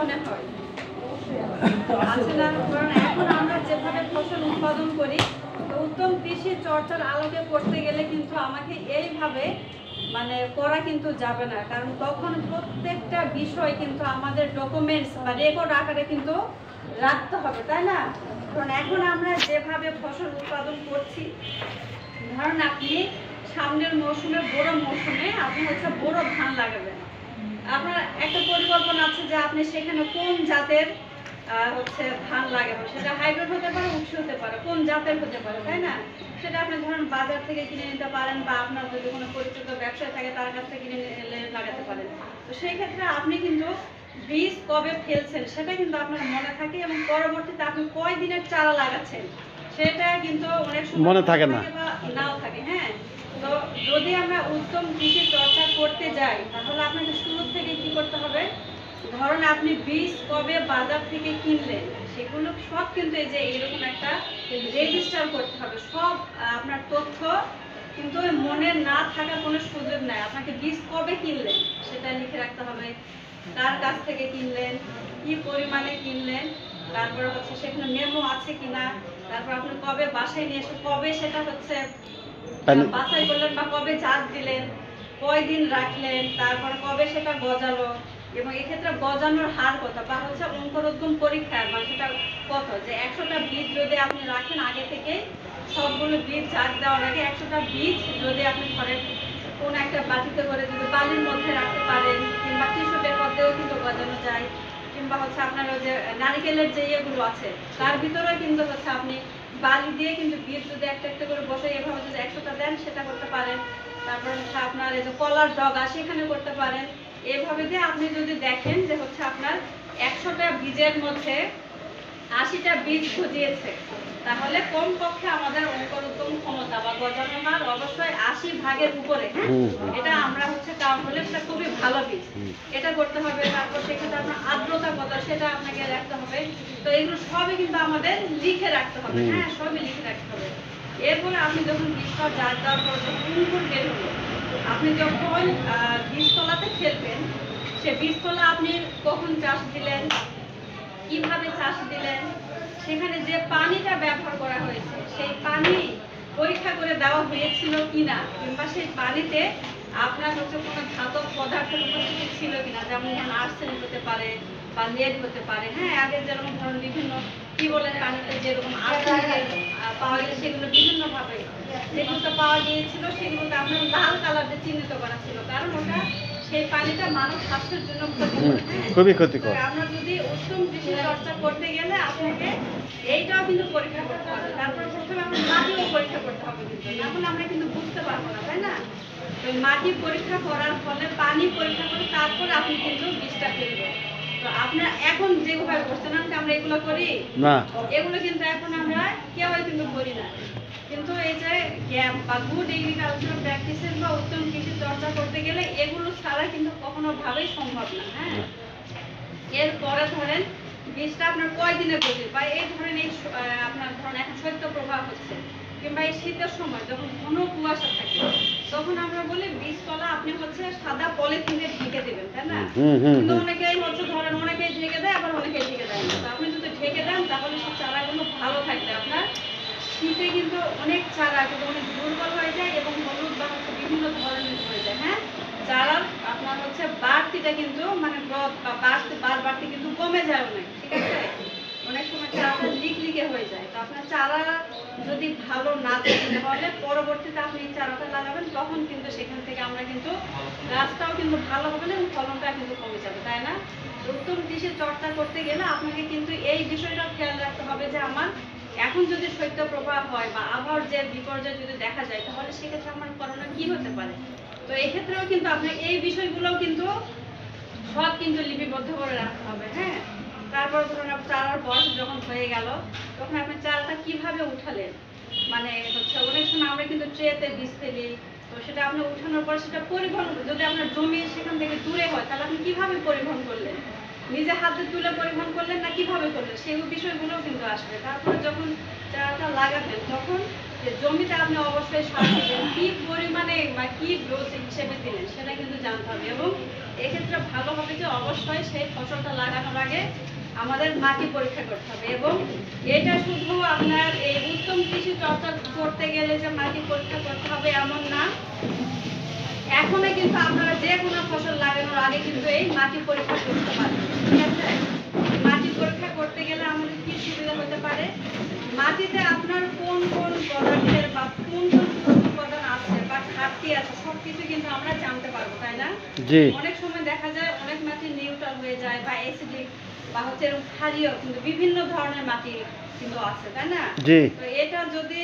মনে হয়? আছে না? কারণ এখন আমরা যেভাবে ফসল উৎপাদন করি, তো উত্তম কৃষি চর্চার আলোকে করতে গেলে কিন্তু আমাকে এইভাবে মানে করা কিন্তু যাবে না, কারণ তখন প্রত্যেকটা বিষয় কিন্তু আমাদের ডকুমেন্টস বা রেকর্ড আকারে কিন্তু রাখতে হবে, তাই না? কারণ এখন আমরা যেভাবে ফসল উৎপাদন করছি, ধরুন আপনি সামনের মৌসুমে বড় মৌসুমে আপনি হচ্ছে বড় ধান লাগাবেন, আপনার একটা পরিকল্পনা আছে যে আপনি সেখানে কোন জাতের হচ্ছে ধান লাগাবেন, সেটা হাইব্রিড হতে পারে, উৎস হতে পারে, কোন জাতের হতে পারে, তাই না? সেটা আপনি ধরুন বাজার থেকে কিনে নিতে পারেন, বা আপনার যদি কোনো পরিচিত ব্যবসায়ী থাকে তার কাছ থেকে কিনে এনে লাগাতে পারেন। তো সেই ক্ষেত্রে আপনি কিন্তু বীজ কবে ফেলছেন সেটা কিন্তু আপনার মনে থাকে, এবং পরবর্তীতে আপনি কয় দিনের চারা লাগাচ্ছেন সেটা কিন্তু অনেক সময় মনে থাকে না, বা নাও থাকে। হ্যাঁ, তো যদি আমরা উত্তম কৃষি চর্চা করতে যাই, তাহলে আপনাকে শুরু থেকে কি করতে হবে, ধরুন আপনি বীজ কবে বাজার থেকে কিনলেন সেগুলো সব কিন্তু এই যে এরকম একটা রেজিস্টার করতে হবে। সব আপনার তথ্য কিন্তু মনে না থাকার কোনো সুযোগ নাই। আপনাকে বীজ কবে কিনলেন সেটা লিখে রাখতে হবে, কার কাছ থেকে কিনলেন, কি পরিমাণে কিনলেন, তারপরে হচ্ছে সেখানে মেমো আছে কিনা, তারপর আপনি কবে বাসায় নিয়ে এসে কবে সেটা হচ্ছে বাছাই করলেন, বা কবে জাত দিলেন, কয়দিন রাখলেন, তারপর কবে সেটা গজালো, এবং এক্ষেত্রে গজানোর হার কত, বা হচ্ছে অঙ্কুরোদ্গম পরীক্ষার মানে সেটা কত, যে 100টা বীজ যদি আপনি রাখেন আগে থেকে, সবগুলো বীজ জাত দেওয়ার আগে 100টা বীজ যদি আপনি ধরেন কোন একটা বাটিতে করে যদি বালির মধ্যে রাখতে পারেন, কিংবা টিস্যু পেপার দিয়েও কিন্তু গজানো যায়, কিংবা হচ্ছে আপনার ওই যে নারকেলের যে ইয়েগুলো আছে তার ভিতরেও কিন্তু হচ্ছে আপনি বালি দিয়ে কিন্তু বীজ যদি একটা একটা করে বসে এভাবে যদি 100টা দেন সেটা করতে পারেন। তারপর হচ্ছে আপনার এই যে কলার ডগা সেখানে করতে পারেন। এভাবে দিয়ে আপনি যদি দেখেন যে হচ্ছে আপনার 100টা বীজের মধ্যে 80টা বীজ গজিয়েছে, তাহলে কমপক্ষে আমাদের অঙ্কুরোদ্গম ক্ষমতা বা গজানোর হার অবশ্যই 80 ভাগের উপরে। এটা আমরা হচ্ছে কাউন্ট হলে সেটা খুবই ভালো বীজ, এটা করতে হবে। তারপর সেক্ষেত্রে আপনার আর্দ্রতা কত সেটা আপনাকে রাখতে হবে। তো এগুলো সবই কিন্তু আমাদের লিখে রাখতে হবে। হ্যাঁ, সবই লিখে রাখতে হবে। এরপরে আপনি যখন বীজটা জাত দেওয়ার পর যখন অঙ্কুর বের হলো, আপনি যখন বীজতলাতে ফেলবেন, সে বীজতলা আপনি কখন চাষ দিলেন, কিভাবে চাষ দিলেন, সেখানে যে পানিটা ব্যবহার করা হয়েছে সেই পানি পরীক্ষা করে দেওয়া হয়েছিল কিনা, কিংবা সেই পানিতে আপনার হচ্ছে কোনো ধাতব পদার্থের উপস্থিতি ছিল কিনা, যেমন আর্সেনিক হতে পারে বা লেড হতে পারে। হ্যাঁ, আগে যেরকম ধরুন বিভিন্ন কি বলে পানিতে যেরকম আর্সেনিক পাওয়া গেছে, সেগুলো বিভিন্নভাবে যেগুলো পাওয়া গিয়েছিল সেগুলোতে আপনার লাল কালার দিয়ে চিহ্নিত করা ছিল, কারণ ওটা সেই পানিটা মানব স্বাস্থ্যের জন্য খুবই ক্ষতিকর। আমরা যদি উত্তম কৃষি চর্চা করতে গেলে আপনাকে এইটাও কিন্তু পরীক্ষা করতে হবে। তারপর প্রথমে আমরা মাটিও পরীক্ষা করতে হবে, কিন্তু এখন আমরা কিন্তু বুঝতে পারবো না, তাই না? তো মাটি পরীক্ষা করার ফলে পানি পরীক্ষা করে তারপর আপনি কিন্তু বীজটা ফেলবেন। তো আপনার এখন যেভাবে করছেন আমরা এগুলো করি না, এগুলো কিন্তু এখন আমরা কেউই কিন্তু করি না। কিন্তু এই যে গ্যাপ বা গুড এগ্রিকালচার প্র্যাকটিসেস বা উত্তম কৃষি চর্চা করতে গেলে এগুলো ছাড়া কিন্তু কখনো ভাবেই সম্ভব না। হ্যাঁ, এরপরে ধরেন বীজটা আপনার কয়দিনে গজিয়ে, বা এই ধরেন এই আপনার ধরেন এখন শৈত্যপ্রবাহ হচ্ছে, কিংবা এই শীতের সময় যখন ঘন কুয়াশা থাকে, তখন আমরা বলি বীজতলা আপনি হচ্ছে সাদা পলিথিনে ঢেকে দেবেন, তাই না? কিন্তু অনেকেই হচ্ছে ধরেন অনেকেই ঢেকে দেয়, আবার অনেকেই ঢেকে দেয় না। তো আপনি যদি ঢেকে দেন তাহলে সব চারাগুলো ভালো থাকবে। আপনার শীতে কিন্তু অনেক চারা কিন্তু অনেক দুর্বল হয়ে যায় এবং হলুদ বা হচ্ছে বিভিন্ন ধরনের হয়ে যায়। হ্যাঁ, চারার আপনার হচ্ছে বাড়তিটা কিন্তু মানে গ্রোথ বা বাড়তি কিন্তু কমে যায় অনেক, ঠিক আছে? অনেক সময় চারাটা লিকলিকে হয়ে যায়। তো আপনার চারা যদি ভালো না থাকে তাহলে পরবর্তীতে আপনি এই চারাটা লাগাবেন, তখন কিন্তু সেখান থেকে আমরা কিন্তু গাছটাও কিন্তু ভালো হবে না এবং ফলনটা কিন্তু কমে যাবে, তাই না? উত্তম কৃষি চর্চা করতে গেলে আপনাকে কিন্তু এই বিষয়টাও খেয়াল রাখতে হবে যে আমার এখন যদি শৈত্যপ্রবাহ হয় বা আবহাওয়ার যে বিপর্যয় যদি দেখা যায়, তাহলে সেক্ষেত্রে আমার করণীয় কি হতে পারে। তো এই ক্ষেত্রেও কিন্তু আপনাকে এই বিষয়গুলোও কিন্তু সব কিন্তু লিপিবদ্ধ করে রাখতে হবে। হ্যাঁ, তারপর ধরুন চারার বয়স যখন হয়ে গেল, তখন আপনি চারাটা কিভাবে উঠালেন, মানে হচ্ছে অনেক সময় আমরা কিন্তু ট্রেতে বীজ ফেলি। তো সেটা আপনি উঠানোর পর সেটা পরিবহন, যদি আপনার জমি সেখান থেকে দূরে হয় তাহলে আপনি কিভাবে পরিবহন করলেন, নিজে হাতে তুলে পরিমাণ করলেন না কিভাবে করলেন সেই বিষয়গুলো কিন্তু আসবে। তারপরে যখন চারাটা লাগাবেন তখন যে জমিতে আপনি অবশ্যই সার দিবেন, কি পরিমাণে বা কি ডোজ হিসেবে দিলেন সেটা কিন্তু জানতে হবে। এবং এক্ষেত্রে ভালো হবে যে অবশ্যই সেই ফসলটা লাগানোর আগে আমাদের মাটি পরীক্ষা করতে হবে। এবং এটা শুধু আপনার এই উত্তম কৃষি চর্চা করতে গেলে যে মাটি পরীক্ষা করতে হবে এমন না, এখনই কিন্তু আপনারা যে কোনো ফসল লাগানোর আগে কিন্তু এই মাটি পরীক্ষা করতে পারেন। ঠিক আছে, মাটি পরীক্ষা করতে গেলে আমাদের কি সুবিধা হতে পারে, মাটিতে আপনার কোন কোন পদার্থের বা কোন কোন উপাদান আছে বা ঘাটতি আছে সবকিছু কিন্তু আমরা জানতে পারবো, তাই না? জি। অনেক সময় দেখা যায় অনেক মাটি নিউট্রাল হয়ে যায় বা অ্যাসিডিক বা হচ্ছে এরকম ক্ষারীয়, কিন্তু বিভিন্ন ধরনের মাটি কিন্তু আছে, তাই না? জি। তো এটা যদি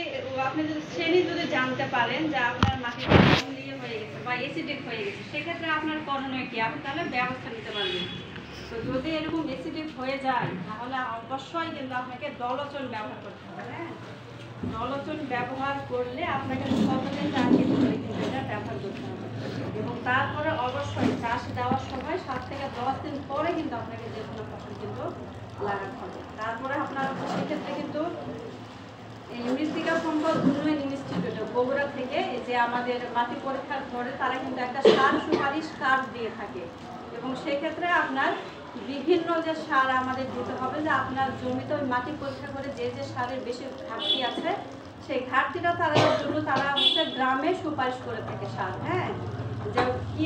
আপনি যদি শ্রেণী যদি জানতে পারেন যে আপনার মাটিটা অম্লীয় হয়ে গেছে বা অ্যাসিডিক হয়ে গেছে, সেক্ষেত্রে আপনার করণীয় কি, আপনি তাহলে ব্যবস্থা নিতে পারবেন। তো যদি এরকম অ্যাসিডিক হয়ে যায় তাহলে অবশ্যই কিন্তু আপনাকে দলচন ব্যবহার করতে হবে। হ্যাঁ, দলচন ব্যবহার করলে আপনাকে কতদিন আগে ধরে কিন্তু এটা ব্যবহার করতে হবে। এবং তারপরে অবশ্যই চাষ দেওয়ার সময় 7 থেকে 10 দিন পরে কিন্তু আপনাকে যে কোনো ফসল কিন্তু লাগাতে হবে। তারপরে আপনার সেক্ষেত্রে কিন্তু এই মৃত্তিকা সম্পদ উন্নয়ন ইনস্টিটিউট বগুড়া থেকে এই যে আমাদের মাটি পরীক্ষার পরে তারা কিন্তু একটা সার সুপারিশ কার্ড দিয়ে থাকে। এবং সেক্ষেত্রে আপনার বিভিন্ন যে সার আমাদের দিতে হবে, যে আপনার জমিতে ওই মাটি পরীক্ষা করে যে যে সারের বেশি ঘাটতি আছে সেই ঘাটতিটা তাদের জন্য তারা হচ্ছে গ্রামে সুপারিশ করে থাকে সার। হ্যাঁ, যে কি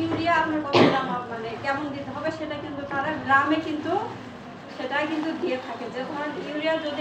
ইউরিয়া আপনার কত দাম মানে কেমন দিতে হবে সেটা কিন্তু তারা গ্রামে কিন্তু সেটাই কিন্তু দিয়ে থাকে। যে ধরেন ইউরিয়া যদি